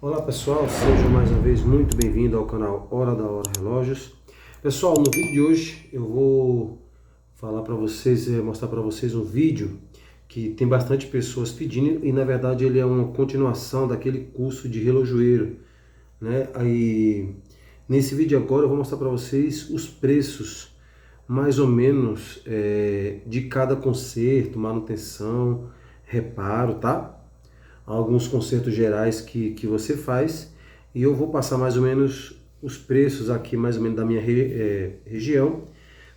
Olá pessoal, sejam mais uma vez muito bem-vindos ao canal Hora da Hora Relógios. Pessoal, no vídeo de hoje eu vou falar para vocês, mostrar para vocês um vídeo que tem bastante pessoas pedindo e na verdade ele é uma continuação daquele curso de relojoeiro, né? Aí nesse vídeo agora eu vou mostrar para vocês os preços mais ou menos de cada conserto, manutenção, reparo, tá? Alguns concertos gerais que você faz e eu vou passar mais ou menos os preços aqui mais ou menos da minha região,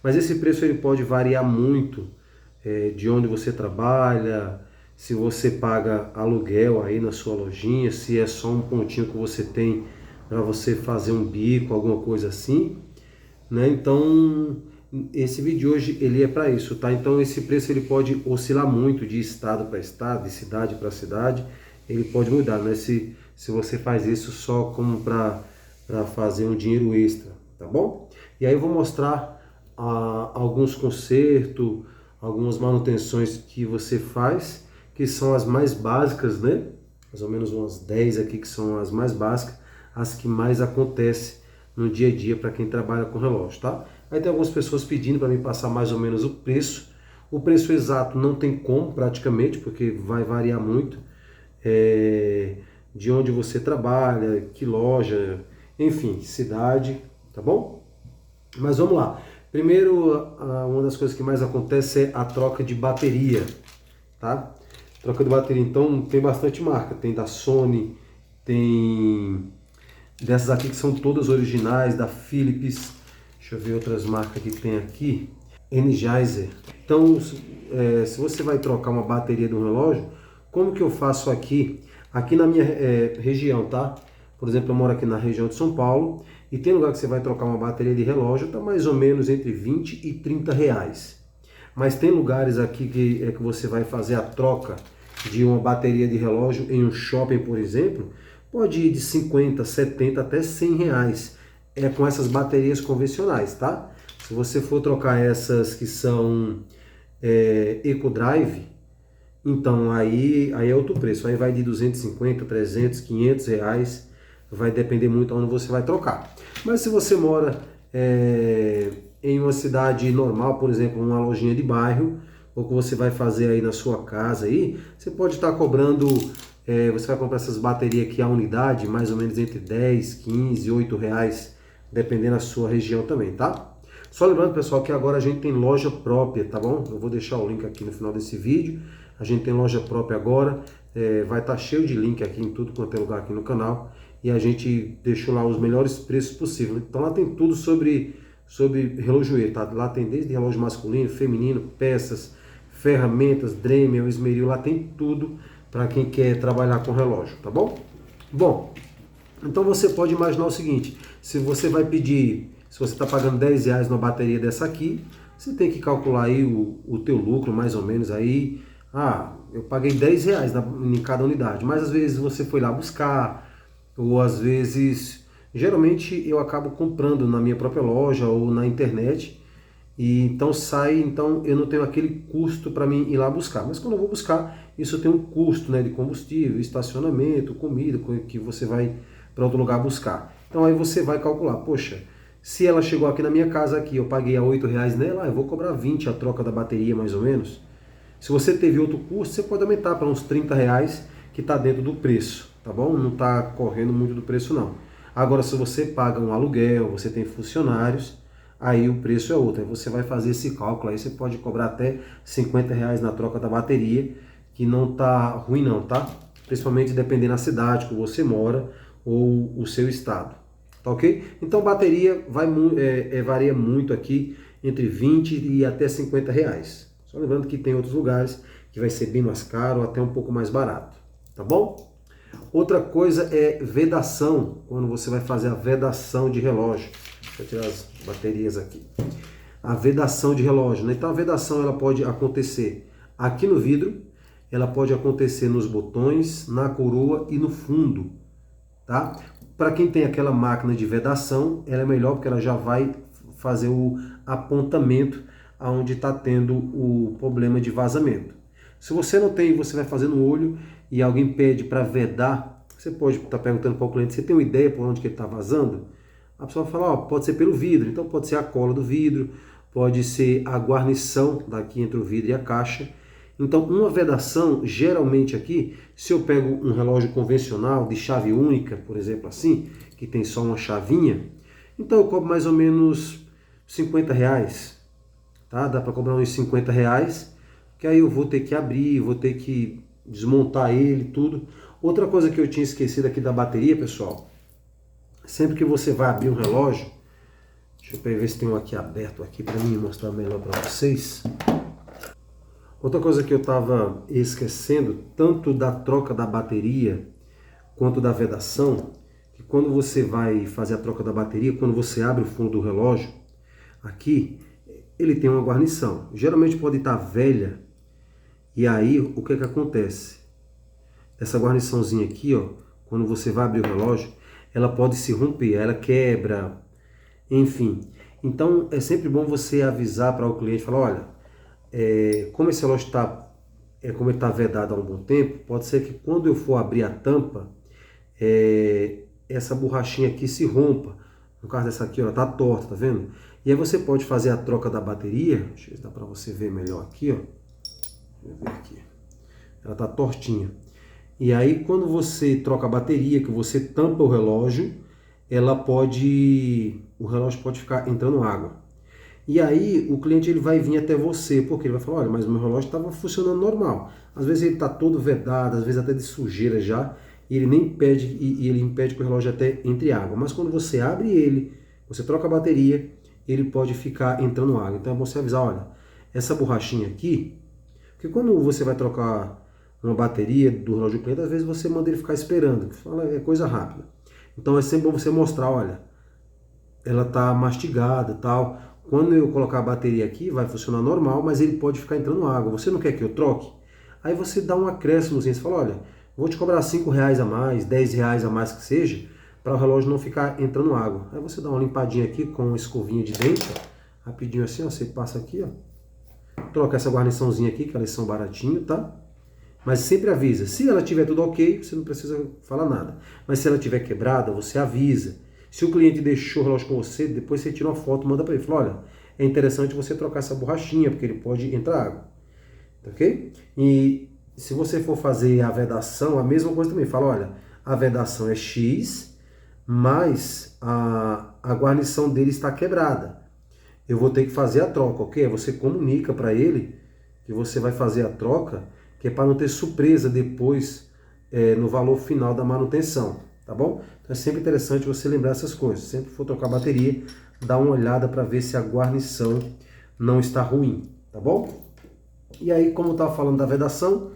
mas esse preço ele pode variar muito de onde você trabalha, se você paga aluguel aí na sua lojinha, se é só um pontinho que você tem para você fazer um bico, alguma coisa assim, né? Então esse vídeo de hoje ele é para isso, tá? Então esse preço ele pode oscilar muito de estado para estado, de cidade para cidade, ele pode mudar, né? Se você faz isso só como para fazer um dinheiro extra, tá bom? E aí eu vou mostrar alguns consertos, algumas manutenções que você faz, que são as mais básicas, né? Mais ou menos umas 10 aqui que são as mais básicas, as que mais acontecem no dia a dia para quem trabalha com relógio, tá? Aí tem algumas pessoas pedindo para mim passar mais ou menos o preço. O preço exato não tem como praticamente, porque vai variar muito de onde você trabalha, que loja, enfim, cidade, tá bom? Mas vamos lá. Primeiro, uma das coisas que mais acontece é a troca de bateria, tá? Troca de bateria, então tem bastante marca, tem da Sony, tem dessas aqui que são todas originais, da Philips, deixa eu ver outras marcas que tem aqui, Energizer. Então, se você vai trocar uma bateria de um relógio, como que eu faço aqui? Aqui na minha região, tá? Por exemplo, eu moro aqui na região de São Paulo e tem lugar que você vai trocar uma bateria de relógio, tá mais ou menos entre 20 e 30 reais. Mas tem lugares aqui que você vai fazer a troca de uma bateria de relógio em um shopping, por exemplo, pode ir de 50, 70 até 100 reais. É com essas baterias convencionais, tá? Se você for trocar essas que são EcoDrive, então aí é outro preço. Aí vai de 250, 300, 500 reais. Vai depender muito de onde você vai trocar. Mas se você mora em uma cidade normal, por exemplo, uma lojinha de bairro, ou que você vai fazer aí na sua casa aí, você pode estar cobrando, você vai comprar essas baterias aqui a unidade, mais ou menos entre 10, 15, 8 reais, dependendo da sua região também, tá? Só lembrando, pessoal, que agora a gente tem loja própria, tá bom? Eu vou deixar o link aqui no final desse vídeo. A gente tem loja própria agora, vai estar cheio de link aqui em tudo quanto é lugar aqui no canal. E a gente deixou lá os melhores preços possíveis. Então lá tem tudo sobre relojoeiro, tá? Lá tem desde relógio masculino, feminino, peças, ferramentas, Dremel, esmeril, lá tem tudo para quem quer trabalhar com relógio, tá bom? Bom, então você pode imaginar o seguinte, se você vai pedir, se você está pagando 10 reais numa bateria dessa aqui, você tem que calcular aí o teu lucro mais ou menos aí. Eu paguei 10 reais em cada unidade, mas às vezes você foi lá buscar, ou às vezes, geralmente eu acabo comprando na minha própria loja ou na internet, e então então eu não tenho aquele custo para mim ir lá buscar. Mas quando eu vou buscar, isso tem um custo, né, de combustível, estacionamento, comida, que você vai para outro lugar buscar. Então aí você vai calcular, poxa, se ela chegou aqui na minha casa aqui, eu paguei a 8 reais nela, eu vou cobrar 20 a troca da bateria mais ou menos. Se você teve outro custo, você pode aumentar para uns 30 reais, que está dentro do preço, tá bom? Não está correndo muito do preço não. Agora, se você paga um aluguel, você tem funcionários, aí o preço é outro. Aí você vai fazer esse cálculo, aí você pode cobrar até 50 reais na troca da bateria, que não tá ruim não, tá? Principalmente dependendo da cidade que você mora ou o seu estado, tá ok? Então bateria varia muito aqui, entre 20 e até 50 reais. Só lembrando que tem outros lugares que vai ser bem mais caro ou até um pouco mais barato, tá bom? Outra coisa é vedação, quando você vai fazer a vedação de relógio. Deixa eu tirar as baterias aqui. A vedação de relógio, né? Então a vedação ela pode acontecer aqui no vidro, ela pode acontecer nos botões, na coroa e no fundo, tá? Para quem tem aquela máquina de vedação, ela é melhor porque ela já vai fazer o apontamento aonde está tendo o problema de vazamento. Se você não tem, você vai fazer no olho e alguém pede para vedar, Você pode estar perguntando para o cliente, você tem uma ideia por onde que ele está vazando? A pessoa fala, ó, pode ser pelo vidro, então pode ser a cola do vidro, pode ser a guarnição daqui entre o vidro e a caixa. Então, uma vedação, geralmente aqui, se eu pego um relógio convencional de chave única, por exemplo assim, que tem só uma chavinha, então eu cobro mais ou menos R$50, tá? Dá para cobrar uns R$50, que aí eu vou ter que abrir, vou ter que desmontar ele, tudo. Outra coisa que eu tinha esquecido aqui da bateria, pessoal, sempre que você vai abrir um relógio, deixa eu ver se tem um aqui aberto aqui para mim mostrar melhor para vocês. Outra coisa que eu estava esquecendo, tanto da troca da bateria quanto da vedação, que quando você vai fazer a troca da bateria, quando você abre o fundo do relógio, aqui ele tem uma guarnição. Geralmente pode estar velha, e aí o que acontece? Essa guarniçãozinha aqui, ó, quando você vai abrir o relógio, ela pode se romper, ela quebra, enfim. Então é sempre bom você avisar para o cliente, falar, olha, como esse relógio está, como ele está vedado há um bom tempo, pode ser que quando eu for abrir a tampa, essa borrachinha aqui se rompa. No caso dessa aqui, ela está torta, tá vendo? E aí você pode fazer a troca da bateria, deixa eu ver se dá para você ver melhor aqui, ó. Deixa eu ver aqui. Ela está tortinha. E aí quando você troca a bateria, que você tampa o relógio, o relógio pode ficar entrando água. E aí o cliente ele vai vir até você, porque ele vai falar, olha, mas o meu relógio estava funcionando normal. Às vezes ele está todo vedado, às vezes até de sujeira já, e ele nem impede, e ele impede que o relógio até entre água. Mas quando você abre ele, você troca a bateria, ele pode ficar entrando água. Então é bom você avisar, olha, essa borrachinha aqui, porque quando você vai trocar uma bateria do relógio do cliente, às vezes você manda ele ficar esperando, que fala, é coisa rápida. Então é sempre bom você mostrar, olha, ela está mastigada e tal. Quando eu colocar a bateria aqui, vai funcionar normal, mas ele pode ficar entrando água. Você não quer que eu troque? Aí você dá um acréscimo, você fala, olha, vou te cobrar R$5 a mais, R$10 a mais que seja, para o relógio não ficar entrando água. Aí você dá uma limpadinha aqui com uma escovinha de dente, rapidinho assim, ó, você passa aqui, ó. Troca essa guarniçãozinha aqui, que elas são baratinho, tá? Mas sempre avisa. Se ela tiver tudo ok, você não precisa falar nada. Mas se ela tiver quebrada, você avisa. Se o cliente deixou o relógio com você, depois você tira uma foto, manda para ele. Fala, olha, é interessante você trocar essa borrachinha, porque ele pode entrar água. Ok? E se você for fazer a vedação, a mesma coisa também. Fala, olha, a vedação é X, mas a guarnição dele está quebrada. Eu vou ter que fazer a troca, ok? Você comunica para ele que você vai fazer a troca, que é para não ter surpresa depois no valor final da manutenção, tá bom? Então é sempre interessante você lembrar essas coisas. Sempre que for trocar a bateria, dá uma olhada para ver se a guarnição não está ruim, tá bom? E aí, como eu estava falando da vedação,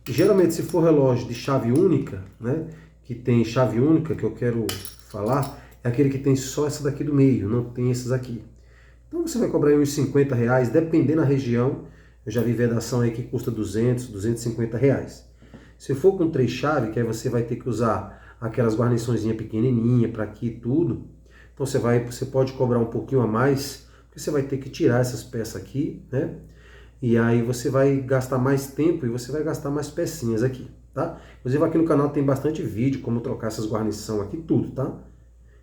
geralmente se for relógio de chave única, né, que tem chave única, que eu quero falar, é aquele que tem só essa daqui do meio, não tem esses aqui. Então você vai cobrar aí uns R$50, dependendo da região. Eu já vi vedação aí que custa R$200, R$250. Se for com 3 chaves, que aí você vai ter que usar aquelas guarniçõezinhas pequenininhas para aqui e tudo. Então você pode cobrar um pouquinho a mais, porque você vai ter que tirar essas peças aqui, né? E aí você vai gastar mais tempo e você vai gastar mais pecinhas aqui, tá? Inclusive aqui no canal tem bastante vídeo, como trocar essas guarnições aqui, tudo, tá?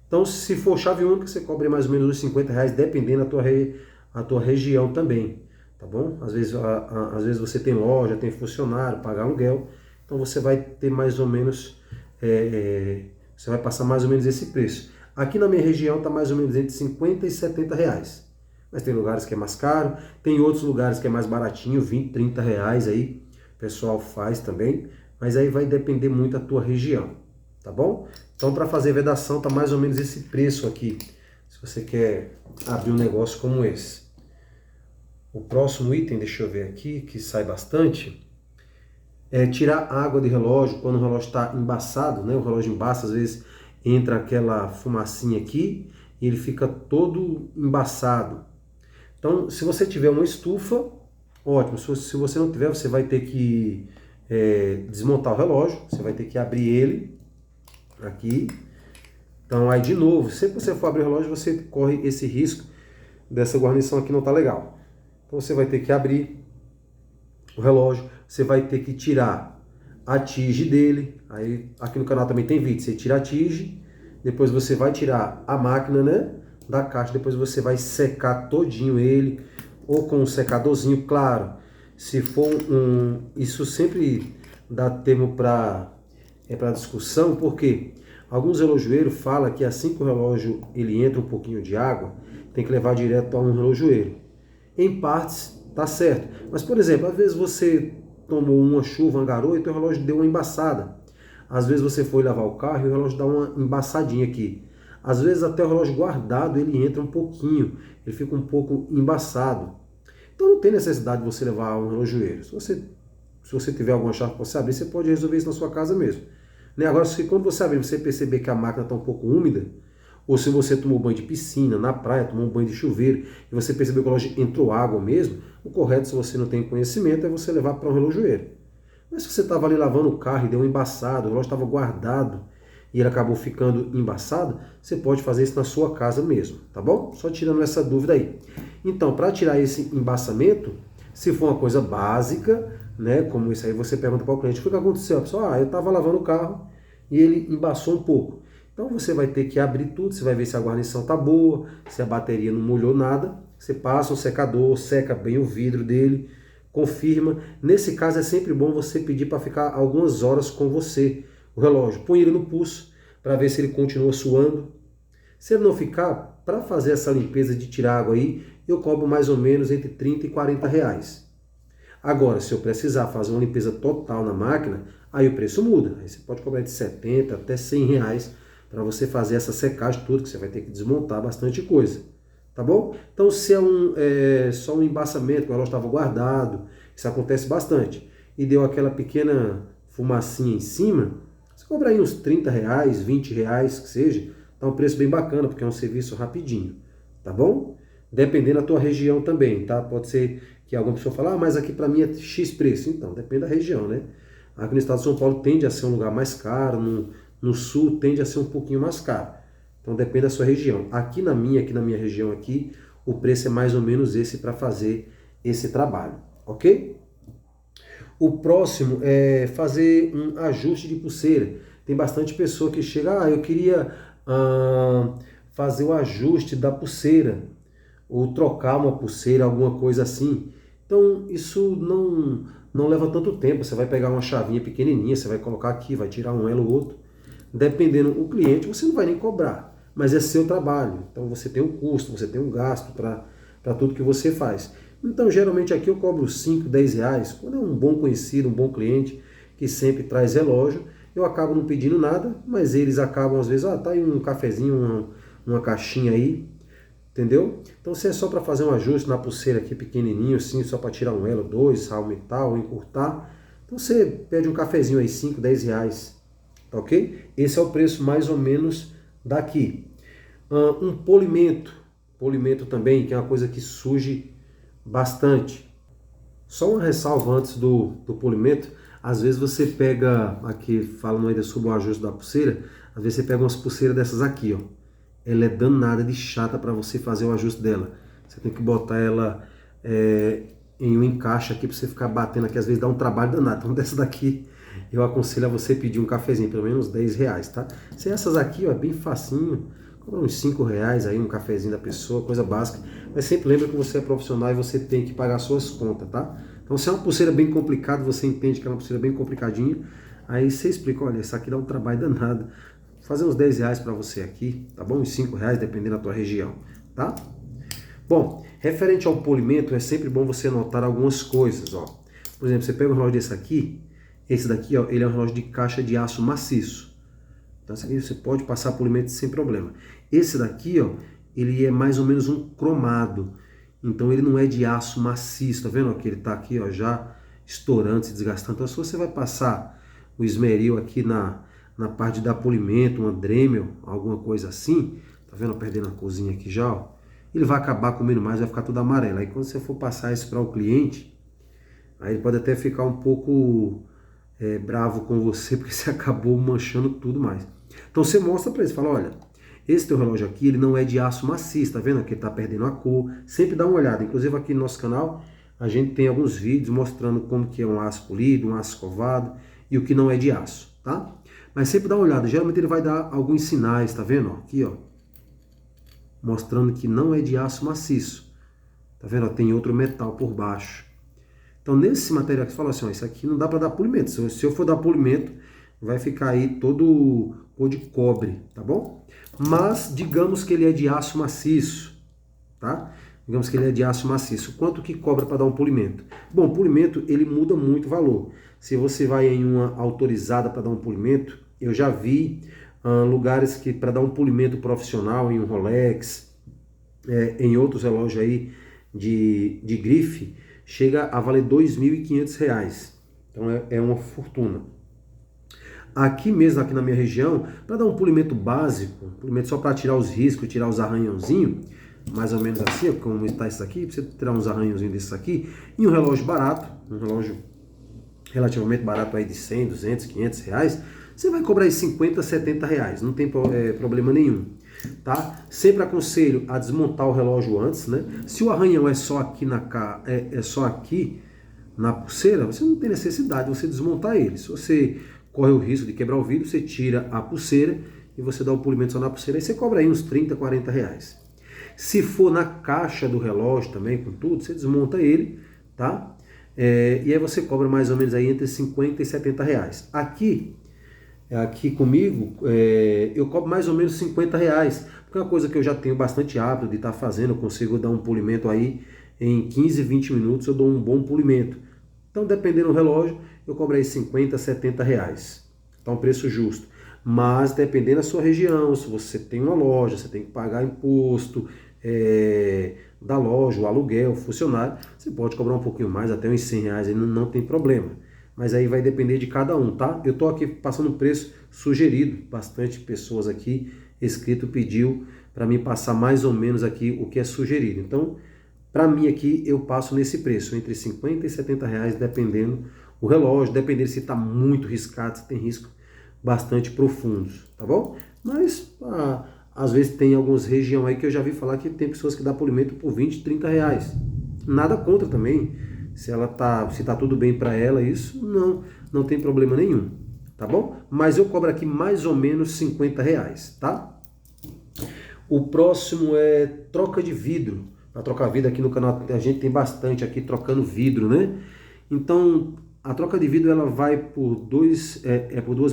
Então se for chave única, você cobra mais ou menos uns R$50, dependendo da tua região também, tá bom? Às vezes você tem loja, tem funcionário, paga aluguel, então você vai ter mais ou menos, você vai passar mais ou menos esse preço. Aqui na minha região está mais ou menos entre R$50 e R$70. Mas tem lugares que é mais caro, tem outros lugares que é mais baratinho, R$20, R$30 aí, o pessoal faz também, mas aí vai depender muito da tua região, tá bom? Então para fazer vedação tá mais ou menos esse preço aqui, se você quer abrir um negócio como esse. O próximo item, deixa eu ver aqui, que sai bastante, é tirar água de relógio quando o relógio está embaçado, né? O relógio embaça, às vezes entra aquela fumacinha aqui e ele fica todo embaçado. Então, se você tiver uma estufa, ótimo. Se você não tiver, você vai ter que desmontar o relógio, você vai ter que abrir ele aqui. Então, aí de novo, sempre que você for abrir o relógio, você corre esse risco dessa guarnição aqui não tá legal. Então, você vai ter que abrir o relógio, você vai ter que tirar a tige dele, Aí aqui no canal também tem vídeo, você tira a tige, depois você vai tirar a máquina, né, da caixa, depois você vai secar todinho ele, ou com um secadorzinho, claro. Se for isso sempre dá termo para discussão, porque alguns relojoeiros falam que assim que o relógio ele entra um pouquinho de água, tem que levar direto a um relojoeiro. Em partes tá certo, mas por exemplo, às vezes você tomou uma chuva, uma garoa e teu relógio deu uma embaçada. Às vezes você foi lavar o carro e o relógio dá uma embaçadinha aqui. Às vezes até o relógio guardado ele entra um pouquinho, ele fica um pouco embaçado. Então não tem necessidade de você levar um relojoeiro. Se você tiver alguma chave para você abrir, você pode resolver isso na sua casa mesmo. Né? Agora, se quando você abrir, você perceber que a máquina está um pouco úmida, ou se você tomou banho de piscina, na praia, tomou um banho de chuveiro, e você percebeu que o relógio entrou água mesmo, o correto, se você não tem conhecimento, é você levar para um relojoeiro. Mas se você estava ali lavando o carro e deu um embaçado, o relógio estava guardado e ele acabou ficando embaçado, você pode fazer isso na sua casa mesmo, tá bom? Só tirando essa dúvida aí. Então, para tirar esse embaçamento, se for uma coisa básica, né, como isso aí, você pergunta para o cliente, o que aconteceu? A pessoa, eu estava lavando o carro e ele embaçou um pouco. Então você vai ter que abrir tudo, você vai ver se a guarnição está boa, se a bateria não molhou nada, você passa um secador, seca bem o vidro dele, confirma. Nesse caso é sempre bom você pedir para ficar algumas horas com você, o relógio. Põe ele no pulso para ver se ele continua suando. Se ele não ficar, para fazer essa limpeza de tirar água aí, eu cobro mais ou menos entre 30 e 40 reais. Agora, se eu precisar fazer uma limpeza total na máquina, aí o preço muda. Aí você pode cobrar de 70 até 100 reais para você fazer essa secagem tudo, que você vai ter que desmontar bastante coisa. Tá bom? Então, se é só um embaçamento, que o relógio estava guardado, isso acontece bastante, e deu aquela pequena fumacinha em cima, você cobra aí uns 30 reais, 20 reais, que seja, tá um preço bem bacana, porque é um serviço rapidinho, tá bom? Dependendo da tua região também, tá? Pode ser que alguma pessoa fale, mas aqui para mim é X preço. Então, depende da região, né? Aqui no estado de São Paulo tende a ser um lugar mais caro, no sul tende a ser um pouquinho mais caro. Então depende da sua região. Aqui na minha região aqui, o preço é mais ou menos esse para fazer esse trabalho, ok? O próximo é fazer um ajuste de pulseira. Tem bastante pessoa que chega, eu queria fazer o ajuste da pulseira, ou trocar uma pulseira, alguma coisa assim. Então isso não leva tanto tempo. Você vai pegar uma chavinha pequenininha, você vai colocar aqui, vai tirar um elo ou outro. Dependendo do cliente, você não vai nem cobrar, mas é seu trabalho. Então você tem um custo, você tem um gasto para tudo que você faz. Então geralmente aqui eu cobro 5, 10 reais. Quando é um bom conhecido, um bom cliente que sempre traz relógio, eu acabo não pedindo nada, mas eles acabam às vezes, tá aí um cafezinho, uma caixinha aí, entendeu? Então se é só para fazer um ajuste na pulseira aqui pequenininho, assim, só para tirar um elo, dois, aumentar ou encurtar, então você pede um cafezinho aí, 5, 10 reais. Ok? Esse é o preço mais ou menos daqui. Um polimento também, que é uma coisa que surge bastante. Só uma ressalva antes do polimento, às vezes você pega, aqui falando ainda sobre o ajuste da pulseira, às vezes você pega umas pulseiras dessas aqui, ó. Ela é danada de chata para você fazer o ajuste dela. Você tem que botar ela em um encaixe aqui para você ficar batendo aqui, às vezes dá um trabalho danado. Então dessa daqui eu aconselho a você pedir um cafezinho, pelo menos 10 reais, tá? Se essas aqui, ó, é bem facinho, uns 5 reais aí, um cafezinho da pessoa, coisa básica. Mas sempre lembra que você é profissional e você tem que pagar suas contas, tá? Então se é uma pulseira bem complicada, você entende que é uma pulseira bem complicadinha, aí você explica, olha, essa aqui dá um trabalho danado. Vou fazer uns 10 reais para você aqui, tá bom? Uns 5 reais, dependendo da tua região, tá? Bom, referente ao polimento, é sempre bom você anotar algumas coisas, ó. Por exemplo, você pega um relógio desse aqui, esse daqui, ó, ele é um relógio de caixa de aço maciço. Então, esse aqui você pode passar polimento sem problema. Esse daqui, ó, ele é mais ou menos um cromado. Então, ele não é de aço maciço. Tá vendo? Ó, que ele tá aqui, ó, já estourando, se desgastando. Então, se você vai passar o esmeril aqui na parte da polimento, uma Dremel, alguma coisa assim, tá vendo? Perdendo a corzinha aqui já, ó. Ele vai acabar comendo mais, vai ficar tudo amarelo. Aí, quando você for passar isso para o cliente, aí ele pode até ficar um pouco bravo com você, porque você acabou manchando tudo mais. Então você mostra para ele, fala, olha, esse teu relógio aqui, ele não é de aço maciço, tá vendo? Aqui ele tá perdendo a cor. Sempre dá uma olhada. Inclusive aqui no nosso canal, a gente tem alguns vídeos mostrando como que é um aço polido, um aço escovado e o que não é de aço, tá? Mas sempre dá uma olhada, geralmente ele vai dar alguns sinais, tá vendo? Aqui, ó, mostrando que não é de aço maciço. Tá vendo? Tem outro metal por baixo. Então, nesse material que você fala assim, ó, isso aqui não dá para dar polimento. Se eu for dar polimento, vai ficar aí todo cor de cobre, tá bom? Mas, digamos que ele é de aço maciço, tá? Digamos que ele é de aço maciço. Quanto que cobra para dar um polimento? Bom, polimento, ele muda muito o valor. Se você vai em uma autorizada para dar um polimento, eu já vi lugares que para dar um polimento profissional em um Rolex, em outros relógios aí de grife, chega a valer R$ 2.500. Então é uma fortuna. Aqui mesmo, aqui na minha região, para dar um polimento básico, polimento só para tirar os riscos, tirar os arranhãozinhos, mais ou menos assim, como está isso aqui, para você tirar uns arranhãozinhos desses aqui, e um relógio barato, um relógio relativamente barato aí de 100, 200, 500 reais, você vai cobrar aí 50, 70 reais, não tem problema nenhum. Tá? Sempre aconselho a desmontar o relógio antes, né? Se o arranhão é só aqui só aqui na pulseira, você não tem necessidade de você desmontar ele. Se você corre o risco de quebrar o vidro, você tira a pulseira e você dá o polimento só na pulseira, aí você cobra aí uns 30, 40 reais. Se for na caixa do relógio também, com tudo, você desmonta ele, tá? E aí você cobra mais ou menos aí entre 50 e 70 reais. Aqui comigo, eu cobro mais ou menos 50 reais, porque é uma coisa que eu já tenho bastante hábito de estar fazendo, eu consigo dar um polimento aí em 15, 20 minutos, eu dou um bom polimento. Então, dependendo do relógio, eu cobro aí 50, 70 reais. Então, um preço justo. Mas, dependendo da sua região, se você tem uma loja, você tem que pagar imposto da loja, o aluguel, o funcionário, você pode cobrar um pouquinho mais, até uns 100 reais, aí não tem problema. Mas aí vai depender de cada um, tá? Eu tô aqui passando um preço sugerido, bastante pessoas aqui, inscrito, pediu para mim passar mais ou menos aqui o que é sugerido. Então, para mim aqui, eu passo nesse preço, entre 50 e 70 reais, dependendo o relógio, dependendo se está muito riscado, se tem risco bastante profundos, tá bom? Mas, às vezes tem algumas regiões aí que eu já vi falar que tem pessoas que dão polimento por 20, 30 reais. Nada contra também. Se tá tudo bem para ela, isso não tem problema nenhum, tá bom? Mas eu cobro aqui mais ou menos 50 reais, tá? O próximo é troca de vidro. Para trocar vidro aqui no canal, a gente tem bastante aqui trocando vidro, né? Então, a troca de vidro ela vai por duas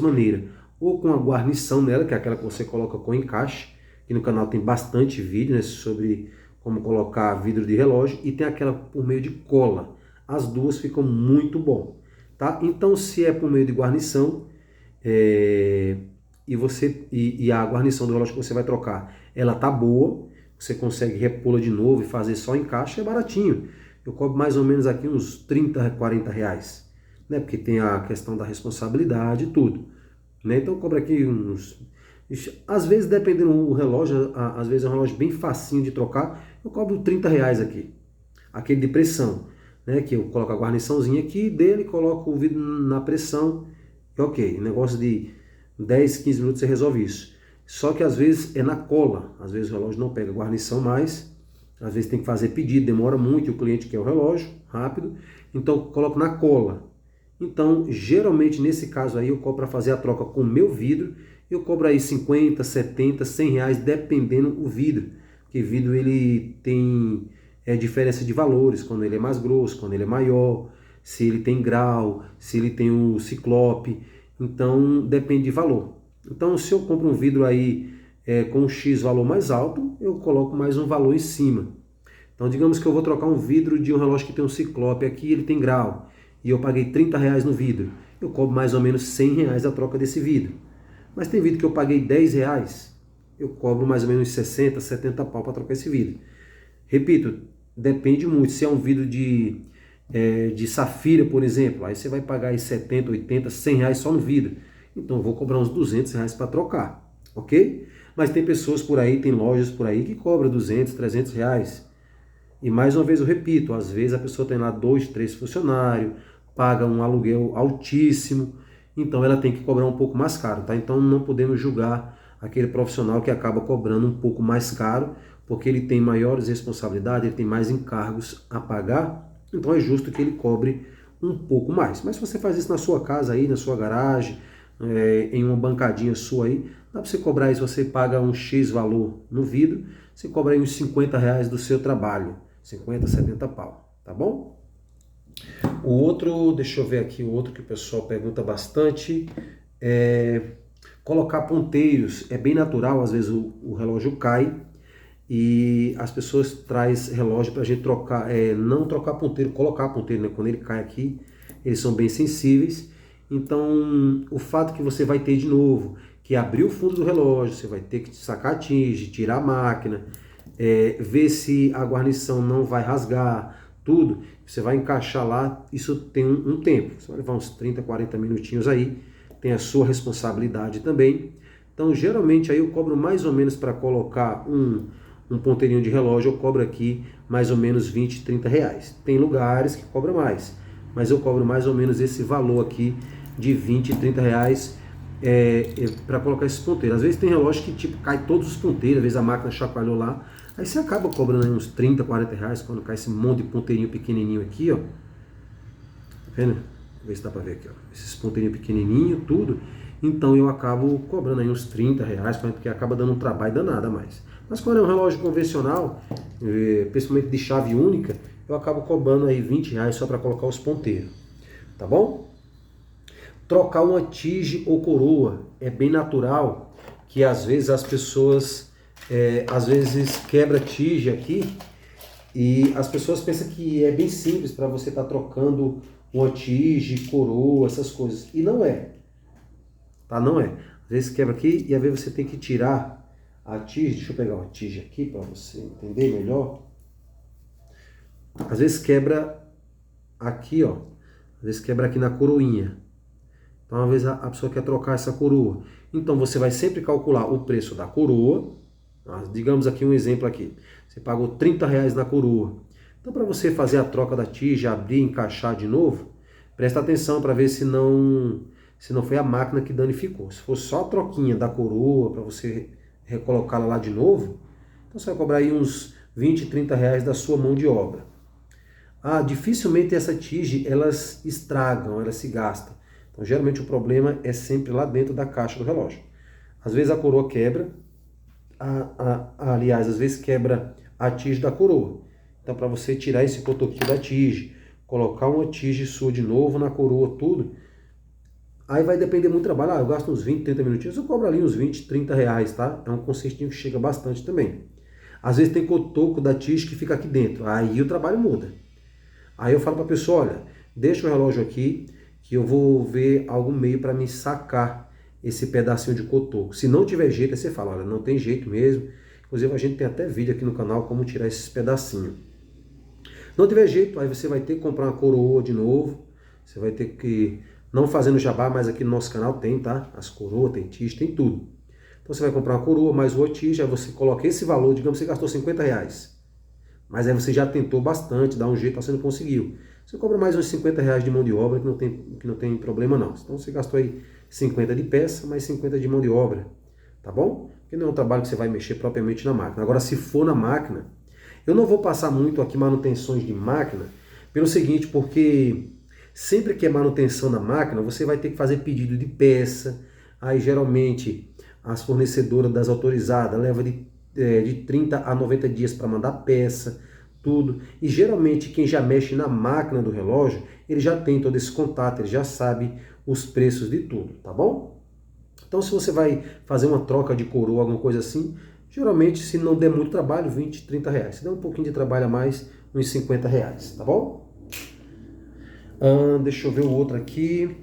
maneiras. Ou com a guarnição nela, que é aquela que você coloca com encaixe. Aqui no canal tem bastante vídeo, né, sobre como colocar vidro de relógio. E tem aquela por meio de cola. As duas ficam muito bom, tá? Então, se é por meio de guarnição, e a guarnição do relógio que você vai trocar, ela tá boa, você consegue repô-la de novo e fazer só encaixe, é baratinho. Eu cobro mais ou menos aqui uns 30, 40 reais, né? Porque tem a questão da responsabilidade e tudo, né? Então eu cobro aqui às vezes, dependendo do relógio, às vezes é um relógio bem facinho de trocar, eu cobro 30 reais aqui. Aquele de pressão, né? Que eu coloco a guarniçãozinha aqui dele, coloco o vidro na pressão, e ok, negócio de 10, 15 minutos você resolve isso. Só que às vezes é na cola, às vezes o relógio não pega guarnição mais, às vezes tem que fazer pedido, demora muito, e o cliente quer o relógio rápido, então eu coloco na cola. Então, geralmente nesse caso aí eu cobro para fazer a troca com o meu vidro, eu cobro aí 50, 70, 100 reais, dependendo o vidro, porque vidro ele tem diferença de valores, quando ele é mais grosso, quando ele é maior, se ele tem grau, se ele tem o ciclope, então depende de valor. Então se eu compro um vidro aí com um X valor mais alto, eu coloco mais um valor em cima. Então digamos que eu vou trocar um vidro de um relógio que tem um ciclope aqui, ele tem grau, e eu paguei 30 reais no vidro, eu cobro mais ou menos 100 reais a troca desse vidro. Mas tem vidro que eu paguei 10 reais, eu cobro mais ou menos 60, 70 pau para trocar esse vidro. Repito, depende muito. Se é um vidro de safira, por exemplo, aí você vai pagar aí 70, 80, 100 reais só no vidro. Então eu vou cobrar uns 200 reais para trocar, ok? Mas tem pessoas por aí, tem lojas por aí que cobram 200, 300 reais. E mais uma vez eu repito, às vezes a pessoa tem lá 2, 3 funcionários, paga um aluguel altíssimo, então ela tem que cobrar um pouco mais caro, tá? Então não podemos julgar aquele profissional que acaba cobrando um pouco mais caro, porque ele tem maiores responsabilidades, ele tem mais encargos a pagar, então é justo que ele cobre um pouco mais. Mas se você faz isso na sua casa aí, na sua garagem, em uma bancadinha sua aí, dá para você cobrar isso, você paga um X valor no vidro, você cobra aí uns 50 reais do seu trabalho, 50, 70 pau, tá bom? O outro, deixa eu ver aqui, o outro que o pessoal pergunta bastante, é colocar ponteiros. É bem natural, às vezes o relógio cai e as pessoas trazem relógio para a gente trocar, não trocar ponteiro, colocar ponteiro, né? Quando ele cai aqui, eles são bem sensíveis. Então, o fato que você vai ter de novo, que abrir o fundo do relógio, você vai ter que sacar a tige, tirar a máquina, ver se a guarnição não vai rasgar, tudo, você vai encaixar lá, isso tem um tempo, você vai levar uns 30, 40 minutinhos aí, tem a sua responsabilidade também. Então, geralmente aí eu cobro mais ou menos para colocar um ponteirinho de relógio, eu cobro aqui mais ou menos 20, 30 reais. Tem lugares que cobram mais, mas eu cobro mais ou menos esse valor aqui de 20, 30 reais para colocar esses ponteiros. Às vezes tem relógio que tipo cai todos os ponteiros, às vezes a máquina chacoalhou lá, aí você acaba cobrando aí uns 30, 40 reais quando cai esse monte de ponteirinho pequenininho aqui, ó. Tá vendo? Ver se dá pra ver aqui, ó. Esses ponteirinhos pequenininho, tudo. Então eu acabo cobrando aí uns 30 reais, porque acaba dando um trabalho danado a mais. Mas quando é um relógio convencional, principalmente de chave única, eu acabo cobrando aí 20 reais só para colocar os ponteiros. Tá bom? Trocar uma tige ou coroa é bem natural que às vezes as pessoas às vezes quebra tige aqui e as pessoas pensam que é bem simples para você estar trocando uma tige, coroa, essas coisas. E não é. Tá? Não é. Às vezes quebra aqui e às vezes você tem que tirar a tige. Deixa eu pegar uma tige aqui para você entender melhor. Às vezes quebra aqui, ó. Às vezes quebra aqui na coroinha. Então, às vezes a pessoa quer trocar essa coroa. Então, você vai sempre calcular o preço da coroa. Digamos aqui um exemplo aqui. Você pagou 30 reais na coroa. Então, para você fazer a troca da tige, abrir e encaixar de novo, presta atenção para ver se não foi a máquina que danificou. Se for só a troquinha da coroa, para você recolocá-la lá de novo, então você vai cobrar aí uns 20, 30 reais da sua mão de obra. Dificilmente essa tige, elas estragam, elas se gastam. Então, geralmente o problema é sempre lá dentro da caixa do relógio. Às vezes a coroa quebra, aliás, às vezes quebra a tige da coroa. Então, para você tirar esse cotoquinho da tige, colocar uma tige sua de novo na coroa, tudo, aí vai depender muito do trabalho. Eu gasto uns 20, 30 minutinhos, eu cobro ali uns 20, 30 reais, tá? É um concertinho que chega bastante também. Às vezes tem cotoco da tige que fica aqui dentro, aí o trabalho muda. Aí eu falo para a pessoa, olha, deixa o relógio aqui, que eu vou ver algum meio para me sacar esse pedacinho de cotoco. Se não tiver jeito, aí você fala, olha, não tem jeito mesmo. Inclusive a gente tem até vídeo aqui no canal como tirar esses pedacinhos. Não tiver jeito, aí você vai ter que comprar uma coroa de novo. Você vai ter que, não fazendo jabá, mas aqui no nosso canal tem, tá? As coroas, tem tige, tem tudo. Então você vai comprar uma coroa mais uma tige, aí você coloca esse valor, digamos que você gastou 50 reais. Mas aí você já tentou bastante, dá um jeito, você não conseguiu. Você cobra mais uns 50 reais de mão de obra, que não tem problema não. Então você gastou aí 50 de peça, mais 50 de mão de obra, tá bom? Porque não é um trabalho que você vai mexer propriamente na máquina. Agora, se for na máquina, eu não vou passar muito aqui manutenções de máquina, pelo seguinte, porque sempre que é manutenção na máquina, você vai ter que fazer pedido de peça, aí geralmente as fornecedoras das autorizadas levam de 30 a 90 dias para mandar peça, tudo. E geralmente quem já mexe na máquina do relógio, ele já tem todo esse contato, ele já sabe os preços de tudo, tá bom? Então se você vai fazer uma troca de coroa, alguma coisa assim, geralmente se não der muito trabalho, 20, 30 reais. Se der um pouquinho de trabalho a mais, uns 50 reais, tá bom? Deixa eu ver o outro aqui.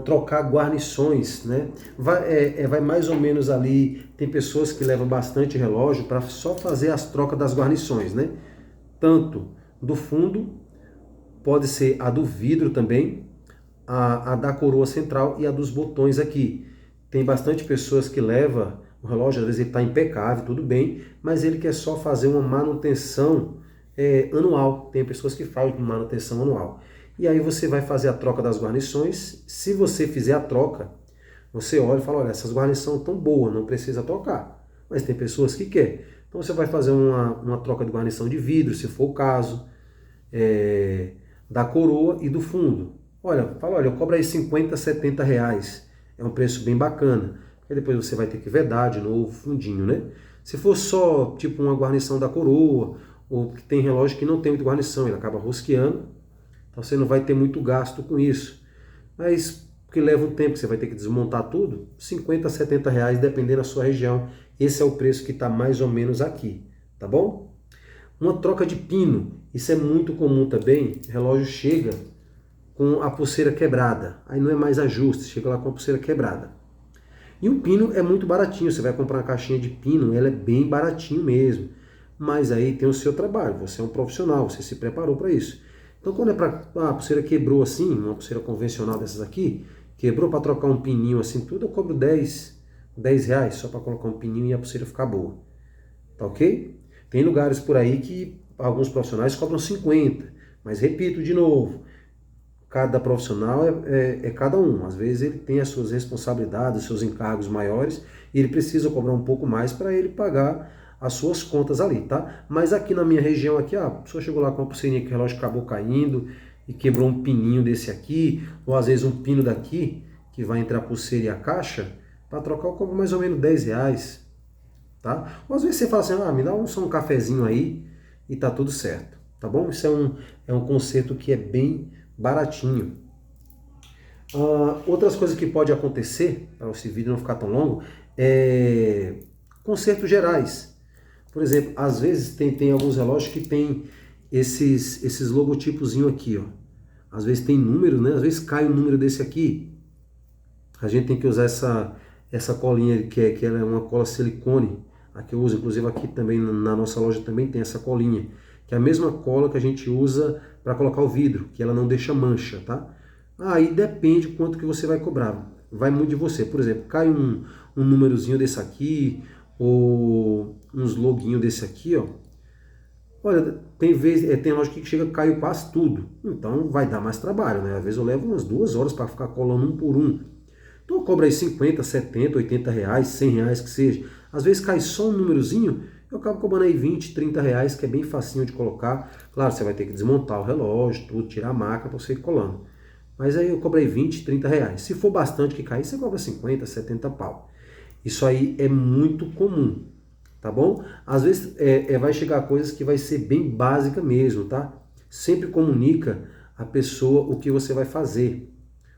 Trocar guarnições, né? Vai mais ou menos ali, tem pessoas que levam bastante relógio para só fazer as trocas das guarnições, né? Tanto do fundo, pode ser a do vidro também, a da coroa central e a dos botões aqui. Tem bastante pessoas que levam o relógio, às vezes ele está impecável, tudo bem, mas ele quer só fazer uma manutenção anual. Tem pessoas que fazem manutenção anual. E aí você vai fazer a troca das guarnições. Se você fizer a troca, você olha e fala, olha, essas guarnições estão boas, não precisa trocar. Mas tem pessoas que querem. Então você vai fazer uma troca de guarnição de vidro, se for o caso, da coroa e do fundo. Fala, olha, eu cobro aí 50, 70 reais. É um preço bem bacana. Porque depois você vai ter que vedar de novo o fundinho, né? Se for só tipo uma guarnição da coroa, ou que tem relógio que não tem muita guarnição, ele acaba rosqueando, então você não vai ter muito gasto com isso. Mas que leva um tempo, que você vai ter que desmontar tudo, 50, 70 reais, dependendo da sua região. Esse é o preço que está mais ou menos aqui, tá bom? Uma troca de pino, isso é muito comum também, o relógio chega com a pulseira quebrada, aí não é mais ajuste, chega lá com a pulseira quebrada. E o pino é muito baratinho, você vai comprar uma caixinha de pino, ela é bem baratinho mesmo. Mas aí tem o seu trabalho, você é um profissional, você se preparou para isso. Então quando é para a pulseira quebrou assim, uma pulseira convencional dessas aqui, quebrou para trocar um pininho assim tudo, eu cobro 10 reais só para colocar um pininho e a pulseira ficar boa. Tá ok? Tem lugares por aí que alguns profissionais cobram 50, mas repito de novo, cada profissional é cada um. Às vezes ele tem as suas responsabilidades, os seus encargos maiores e ele precisa cobrar um pouco mais para ele pagar as suas contas ali, tá? Mas aqui na minha região aqui, a pessoa chegou lá com uma pulseirinha que o relógio acabou caindo e quebrou um pininho desse aqui, ou às vezes um pino daqui, que vai entre a pulseira e a caixa, para trocar eu cobro mais ou menos 10 reais, tá? Ou às vezes você fala assim, me dá só um cafezinho aí e tá tudo certo, tá bom? Isso é um conserto que é bem baratinho. Outras coisas que pode acontecer, para esse vídeo não ficar tão longo, é consertos gerais. Por exemplo, às vezes tem alguns relógios que tem esses logotipozinhos aqui, ó. Às vezes tem número, né? Às vezes cai um número desse aqui. A gente tem que usar essa colinha que ela é uma cola silicone. Aqui eu uso, inclusive aqui também na nossa loja também tem essa colinha, que é a mesma cola que a gente usa para colocar o vidro, que ela não deixa mancha, tá? Aí depende quanto que você vai cobrar. Vai muito de você. Por exemplo, cai um númerozinho desse aqui, ou uns loguinhos desse aqui, ó. Olha, tem loja que chega, caiu quase tudo. Então vai dar mais trabalho, né? Às vezes eu levo umas 2 horas para ficar colando um por um. Então eu cobro aí 50, 70, 80 reais, 100 reais que seja. Às vezes cai só um númerozinho, eu acabo cobrando aí 20, 30 reais, que é bem facinho de colocar. Claro, você vai ter que desmontar o relógio, tudo, tirar a máquina para você ir colando. Mas aí eu cobrei 20, 30 reais. Se for bastante que cair, você cobra 50, 70 pau. Isso aí é muito comum, tá bom? Às vezes vai chegar coisas que vai ser bem básica mesmo, tá? Sempre comunica a pessoa o que você vai fazer.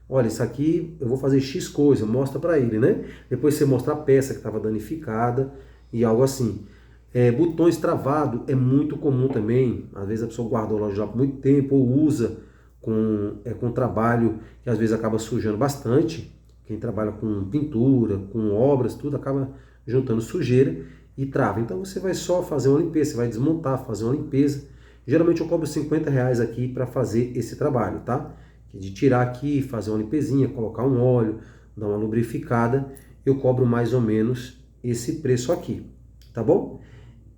Olha, isso aqui eu vou fazer X coisa, mostra para ele, né? Depois você mostra a peça que estava danificada e algo assim. Botões travados é muito comum também. Às vezes a pessoa guardou lá já por muito tempo ou usa com trabalho que às vezes acaba sujando bastante. Quem trabalha com pintura, com obras, tudo acaba juntando sujeira e trava. Então você vai só fazer uma limpeza, você vai desmontar, fazer uma limpeza. Geralmente eu cobro 50 reais aqui para fazer esse trabalho, tá? De tirar aqui, fazer uma limpezinha, colocar um óleo, dar uma lubrificada, eu cobro mais ou menos esse preço aqui, tá bom?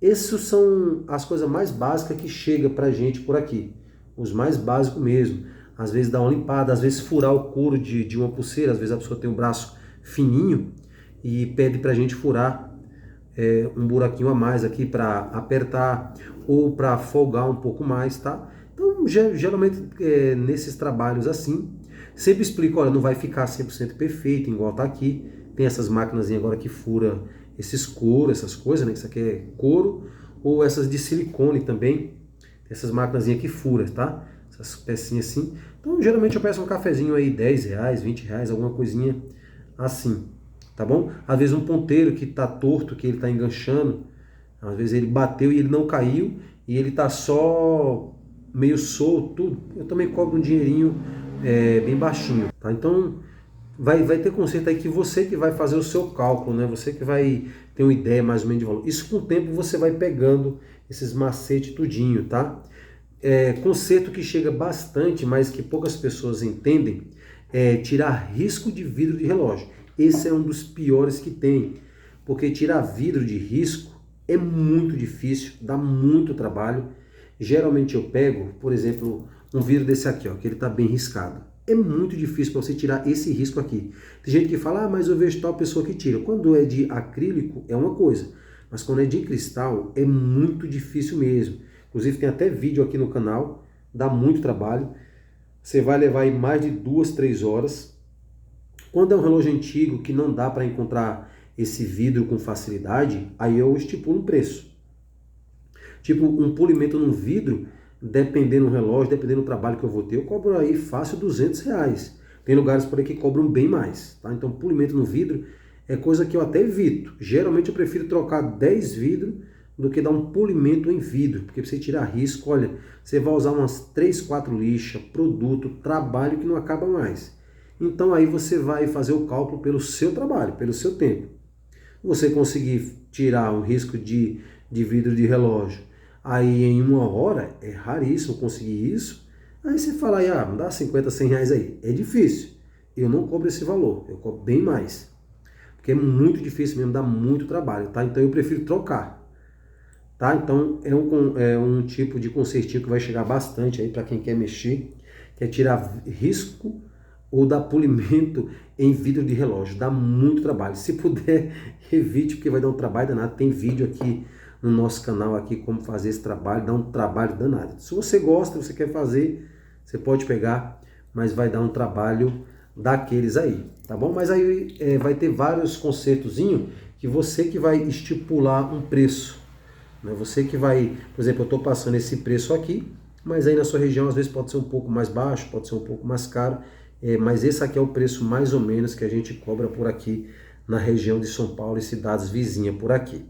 Essas são as coisas mais básicas que chega pra gente por aqui, os mais básicos mesmo. Às vezes dar uma limpada, às vezes furar o couro de uma pulseira, às vezes a pessoa tem um braço fininho e pede pra gente furar um buraquinho a mais aqui para apertar ou para folgar um pouco mais, tá? Então, geralmente, nesses trabalhos assim, sempre explico, olha, não vai ficar 100% perfeito, igual tá aqui. Tem essas máquinas agora que fura esses couros, essas coisas, né? Isso aqui é couro, ou essas de silicone também. Essas máquinas que fura, tá? Essas pecinhas assim. Então, geralmente eu peço um cafezinho aí, 10 reais, 20 reais, alguma coisinha assim, tá bom? Às vezes um ponteiro que tá torto, que ele tá enganchando, às vezes ele bateu e ele não caiu, e ele tá só meio solto, tudo, eu também cobro um dinheirinho bem baixinho, tá? Então vai ter conserto aí que você que vai fazer o seu cálculo, né? Você que vai ter uma ideia mais ou menos de valor. Isso com o tempo você vai pegando esses macetes tudinho, tá? Conserto que chega bastante, mas que poucas pessoas entendem, é tirar risco de vidro de relógio. Esse é um dos piores que tem, porque tirar vidro de risco é muito difícil, dá muito trabalho. Geralmente eu pego, por exemplo, um vidro desse aqui, ó, que ele está bem riscado. É muito difícil para você tirar esse risco aqui. Tem gente que fala, mas eu vejo tal pessoa que tira. Quando é de acrílico é uma coisa, mas quando é de cristal é muito difícil mesmo. Inclusive tem até vídeo aqui no canal, dá muito trabalho. Você vai levar aí mais de 2, 3 horas. Quando é um relógio antigo que não dá para encontrar esse vidro com facilidade, aí eu estipulo um preço. Tipo, um polimento num vidro, dependendo do relógio, dependendo do trabalho que eu vou ter, eu cobro aí fácil R$ 200. Tem lugares por aí que cobram bem mais, tá? Então, polimento no vidro é coisa que eu até evito. Geralmente eu prefiro trocar 10 vidros do que dar um polimento em vidro, porque você tirar risco, olha, você vai usar umas 3, 4 lixas, produto, trabalho que não acaba mais. Então aí você vai fazer o cálculo pelo seu trabalho, pelo seu tempo. Você conseguir tirar um risco de vidro de relógio aí em 1 hora, é raríssimo conseguir isso. Aí você fala, aí, me dá 50, 100 reais aí. É difícil. Eu não cobro esse valor, eu cobro bem mais. Porque é muito difícil mesmo, dá muito trabalho, tá? Então eu prefiro trocar, tá? Então é um tipo de consertinho que vai chegar bastante aí para quem quer mexer, quer tirar risco ou dar polimento em vidro de relógio. Dá muito trabalho. Se puder, evite, porque vai dar um trabalho danado. Tem vídeo aqui no nosso canal aqui como fazer esse trabalho, dá um trabalho danado. Se você gosta, você quer fazer, você pode pegar, mas vai dar um trabalho daqueles aí, tá bom? Mas aí vai ter vários consertozinhos que você que vai estipular um preço, né? Você que vai, por exemplo, eu estou passando esse preço aqui, mas aí na sua região às vezes pode ser um pouco mais baixo, pode ser um pouco mais caro, mas esse aqui é o preço mais ou menos que a gente cobra por aqui na região de São Paulo e cidades vizinhas por aqui.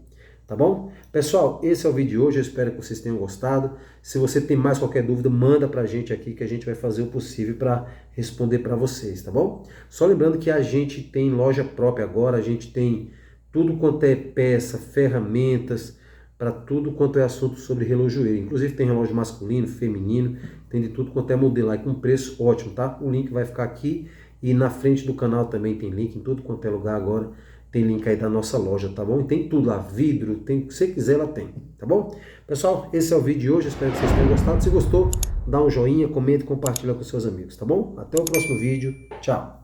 Tá bom? Pessoal, esse é o vídeo de hoje, eu espero que vocês tenham gostado. Se você tem mais qualquer dúvida, manda pra gente aqui que a gente vai fazer o possível para responder para vocês, tá bom? Só lembrando que a gente tem loja própria agora, a gente tem tudo quanto é peça, ferramentas, para tudo quanto é assunto sobre relojoeiro. Inclusive tem relógio masculino, feminino, tem de tudo quanto é modelo aí com preço ótimo, tá? O link vai ficar aqui e na frente do canal também tem link, em tudo quanto é lugar agora. Tem link aí da nossa loja, tá bom? E tem tudo lá, vidro, tem o que você quiser, ela tem, tá bom? Pessoal, esse é o vídeo de hoje, espero que vocês tenham gostado. Se gostou, dá um joinha, comenta e compartilha com seus amigos, tá bom? Até o próximo vídeo, tchau!